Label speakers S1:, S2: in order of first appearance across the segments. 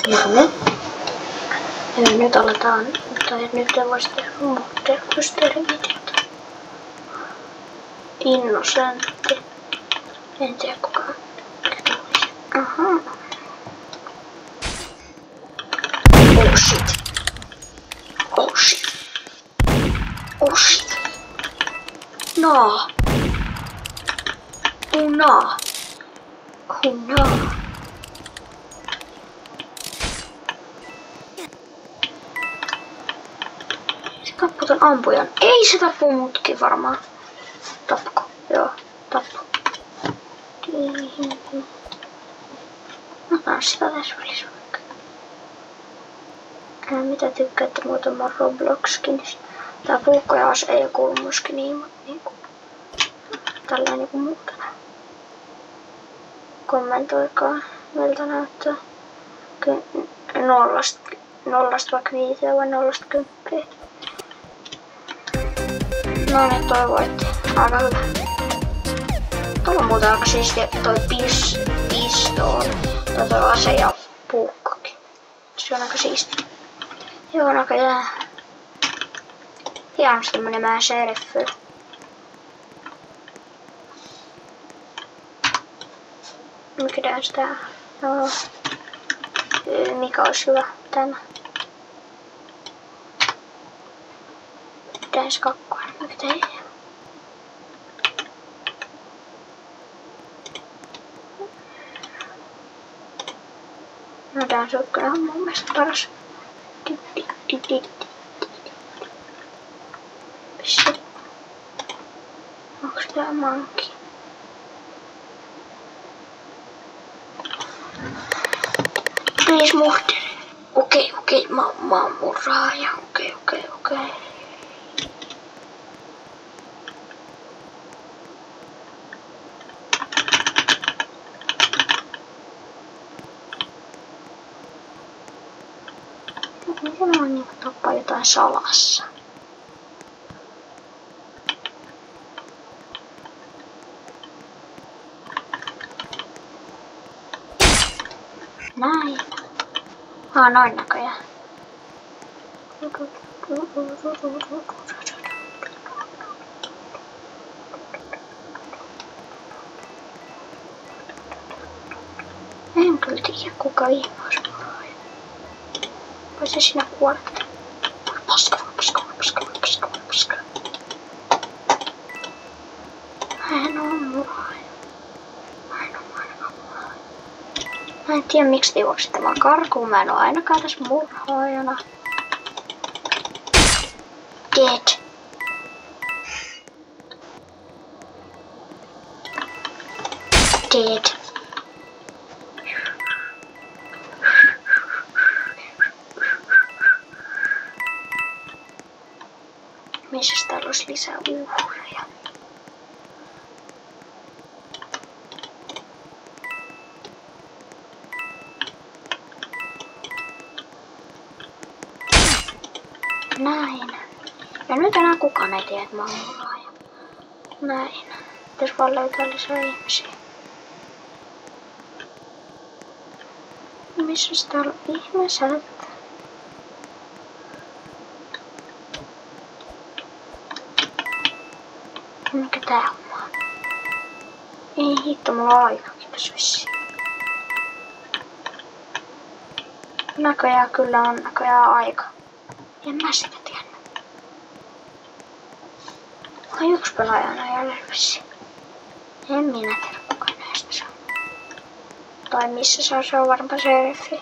S1: No niin. Ja nyt aletaan, tai nyt en voisi tehdä videota. Innocentti. En tiedä kuka. Aha. Oh shit. Oh shit. Oh shit. No. Oh no. Oh no. Se tappoi ton ampujan. Ei se tappoi mutkin varmaan. Tappako? Joo, tappo. Otan sitä tässä välissä vaikka. Mitä tykkäätte muuta mun Roblox-skinistä? Tää puukkojaas ei kuulu mun skiniin, mutta niinku... Tällainen niinku muuta. Kommentoikaa, miltä näyttää. Nollasta vaikka 5 vai 0–10. No niin, toi voitti. Aika hyvä. Tuolla on muuten aika siistiä toi pistoon. Toi ase ja puukkokin. Se on aika siistiä. Joo, näköjään. Hienosti menemään sheriffille. Mikä sitä? No. Mikä olisi hyvä? Tämä. Dance 2. Mikä tehdään? No Dance 1 on mun mielestä paras. Onks tää mankki? Please murder. Okei, mä oon murhaaja. Okei. Miten mä oon niinku tappaa jotain salassa? Näin. Noin näköjään. En kyllä tiedä kuka ihmeessä murhaaja. Vai se sinä kuolet? Paska. Hän on murhaaja. Mä en tiedä miksi te juoksitte vaan karkuun. Mä en oo ainakaan tässä murhaajana. Dead. Missäs täällä olisi lisää uhreja? Näin. Ja nyt enää kukaan ei tiedä, että mä oon murhaaja. Näin. Pitäis vaan löytää lisää ihmisiä. Missäs täällä ihmiset? Mikä tää on? Ei hitto, mulla on aikakin tässä vissiin. Näköjään kyllä on aika. En mä sitä tiennyt. On yksi pelaajana jäljellä vissiin. En minä tiedä kuka näistä saa. Tai missä se on varmaan sheriffi.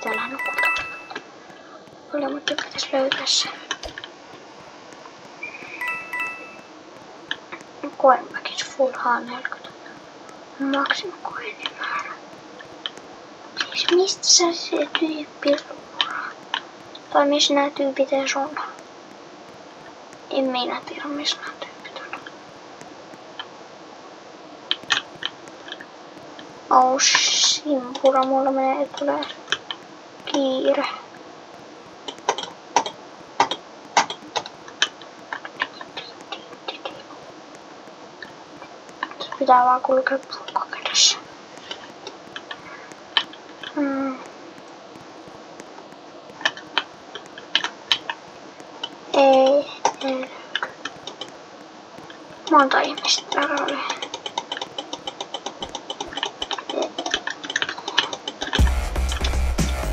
S1: Täällähän on kulta. Kyllä mun pitäis löytää se. Koenmäkis full H40. Maksimokoinin määrä. Siis mistä sä se tyyppi luuraa? Tai missä nää tyypit ees on? En minä tiedä missä nää tyypit on. Oh simpura, mulla menee tulee kiire. Pitää vaan kulkea puukko kädessä. Monta ihmistä täällä oli.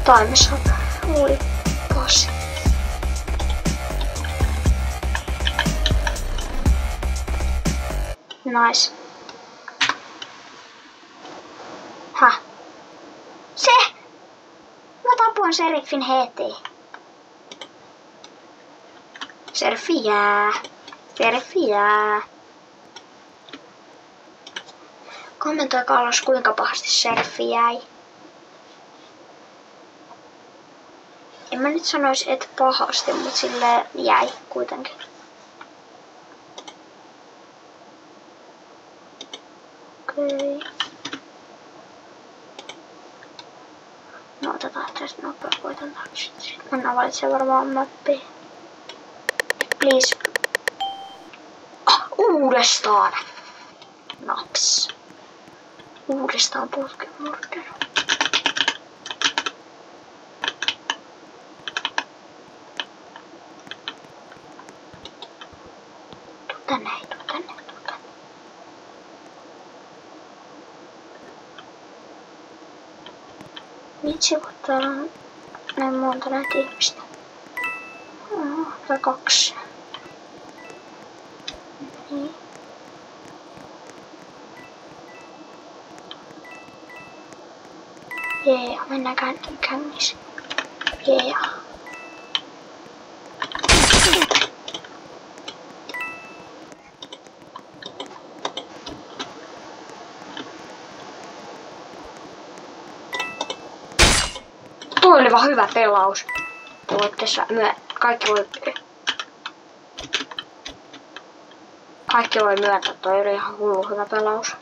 S1: Time's up. Ui, posi. Nice. Häh? Se! Mä tapoin Serifin heti. Serifi jää. Serifi jää. Kommentoikaa alas kuinka pahasti Serifi jäi. En mä nyt sanois et pahasti, mut silleen jäi kuitenkin. Okei. No otetaan tästä nopea voiton taakse. Sitten mennään valitsemaan varmaan mappiin. Please. Uudestaan! Naps. Uudestaan putken murder. Tuu tänne. Vitsi, kun täällä on näin monta näitä ihmistä. Tai 2. Niin. Jee, mennään kängissä. Jee. Toi oli vaan hyvä pelaus. Te voitte kaikki voi myöntää, toi oli ihan hullu hyvä pelaus.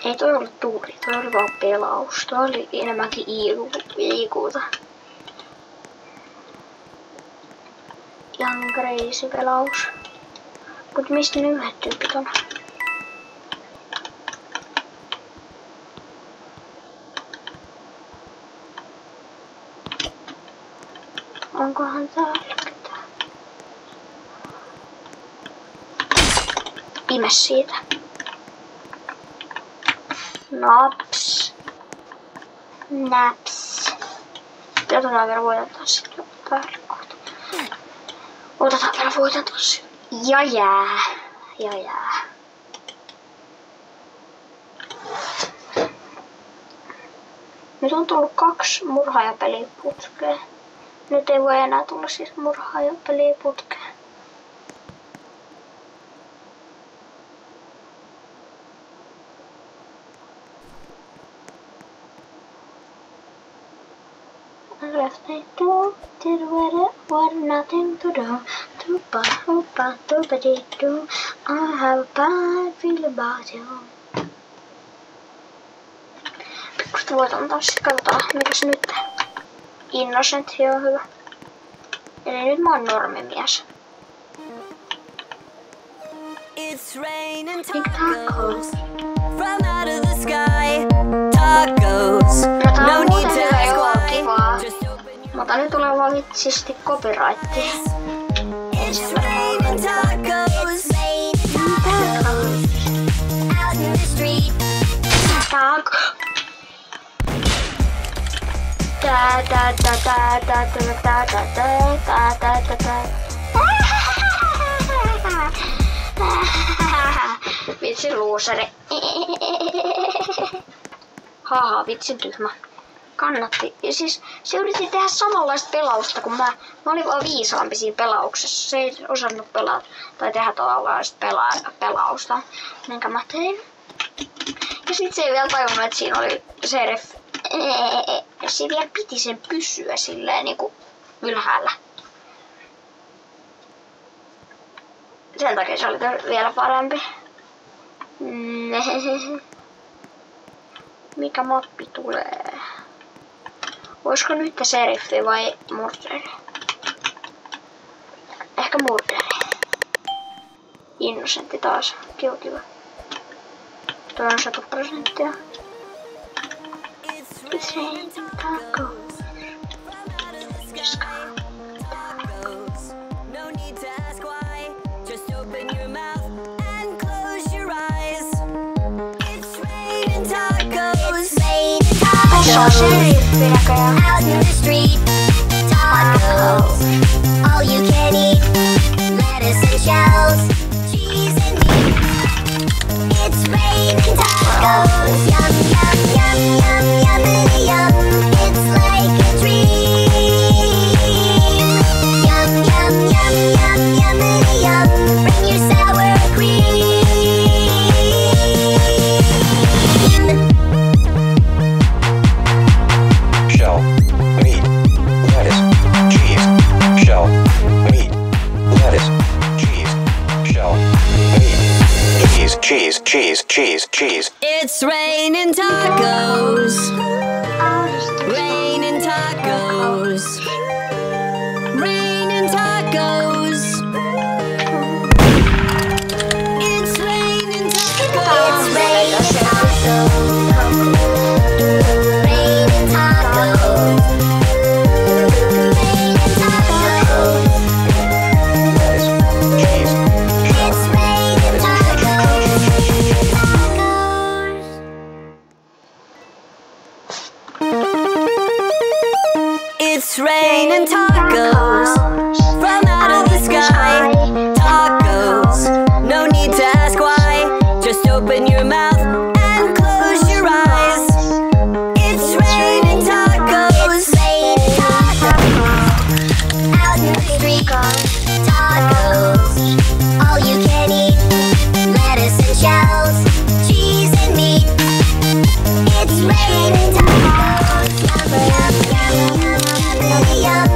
S1: Ei toi ollut tuuri, toi oli vaan pelaus. Toi oli enemmänkin IQta. Ihan crazy pelaus. Mut mistä ne yhdet tyypit on? Onkohan täällä ketään? Ime siitä. Naps. Naps. Otetaan vielä voitan taas päälle kohta. Otetaan vielä voitan taas. Ja jää. Nyt on tullut 2 murhaajapeliä putkeen. Nyt ei voi enää tulla siis murhaajapeliä putkeen. I left my door, did what nothing to do. Tupa-dee-doo. I have a bad feeling about you. Pikkuista voitan taas, katsotaan mikäs nyt. Innocent, joo hyvä. Eli nyt mä oon normimies.
S2: It's rain and tacos from out of the sky. Tacos.
S1: No need to ask why. Mutta nyt tulee vaan vitsisti copyrightia.
S2: It's rain and tacos. Out in the street.
S1: Vitsi luuseri. Haha, vitsin tyhmä. Kannatti. Ja siis se yritti tehdä samanlaista pelausta kuin mä. Mä olin vaan viisaampi siinä pelauksessa. Se ei osannut pelata tai tehdä tuollaista pelausta, minkä mä tein. Ja sit se ei vielä tajunnut, että siinä oli Serif. Se vielä piti sen pysyä silleen niinku ylhäällä. Sen takia se oli vielä parempi. Mikä mappi tulee? Olisiko nyt Seriffi vai murderi? Ehkä murderi. Innocentti taas. Kiva. Toi on 100%. It's raining tacos. Just go.
S2: No need to ask why. Just open your mouth.
S1: Se on seriffi näköjään.
S2: Out in the street, tacos, all you can eat, lettuce and shells, cheese and meat. It's raining tacos, yum yum yum yum yummity yum. It's like a dream. Yum yum yum yum yummity yum. Bring your sour cream.
S3: Shell, meat, lettuce, cheese. Shell, meat, lettuce, cheese. Shell, meat, cheese, cheese, cheese, cheese.
S2: It's raining tacos. Raining tacos. Raining tacos. It's raining tacos. It's raining tacos. Raining tacos. Raining tacos.
S3: Lettuce, cheese.
S2: It's raining tacos. It's raining tacos from out of the sky. Tacos, no need to ask why. Just open your mouth and close your eyes. It's raining tacos. Out in the street, tacos, all you can eat, lettuce and shells, cheese and meat. It's raining tacos. Yum yum yum yum yum yum.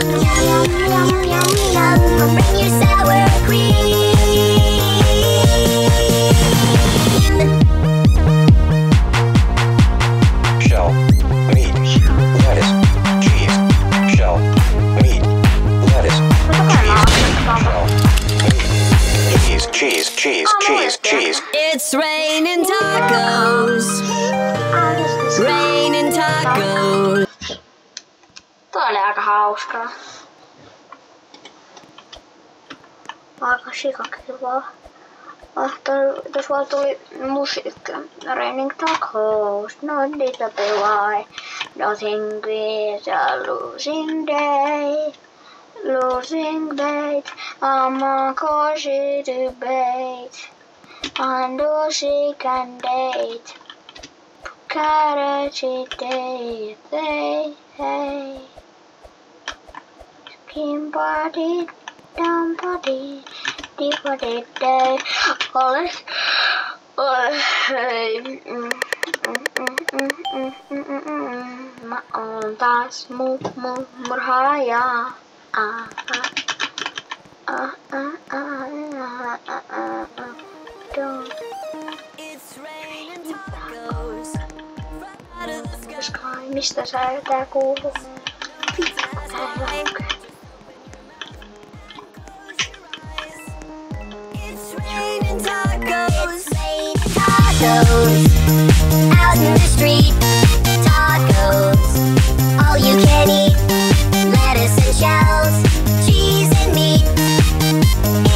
S2: Yum yum yum yum. Bring your sour cream.
S3: Shell, meat, lettuce, cheese. Shell, meat, lettuce, cheese. Shell, meat, cheese, cheese, cheese, cheese.
S2: It's raining tacos. Raining tacos.
S1: Toi oli aika hauskaa. Aika sikakivaa. Tuossa vaan tuli musiikki. Raining tacos, not disappear why. Nothing is a losing day. Losing bait. I'm a cozy debate. And she can date. Carroty day, hey. Skin body, down body, deep body day. Mä oon taas murhaaja.
S2: It's raining tacos from out of the sky.
S1: Sky, mistä sä tää kuuluu?
S2: It's raining tacos. Tacos. Out in the street. Tacos. All you can eat. Lettuce and shells. Cheese and meat.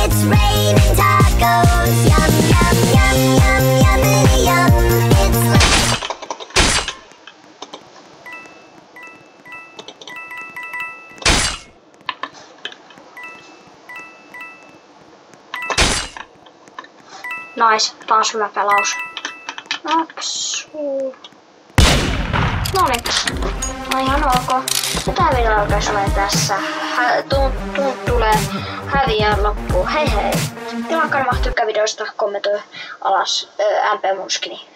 S2: It's raining tacos. Yum yum yum yum yummity yum. It's
S1: Nice, taas hyvä pelaus. Napsu. Noniks. No ihan ok. Tää video alkaisi olla tässä. Tulee häviää loppuun. Hei hei. Tilaa kanava, tykkää videosta, kommentoi alas MP Munskini.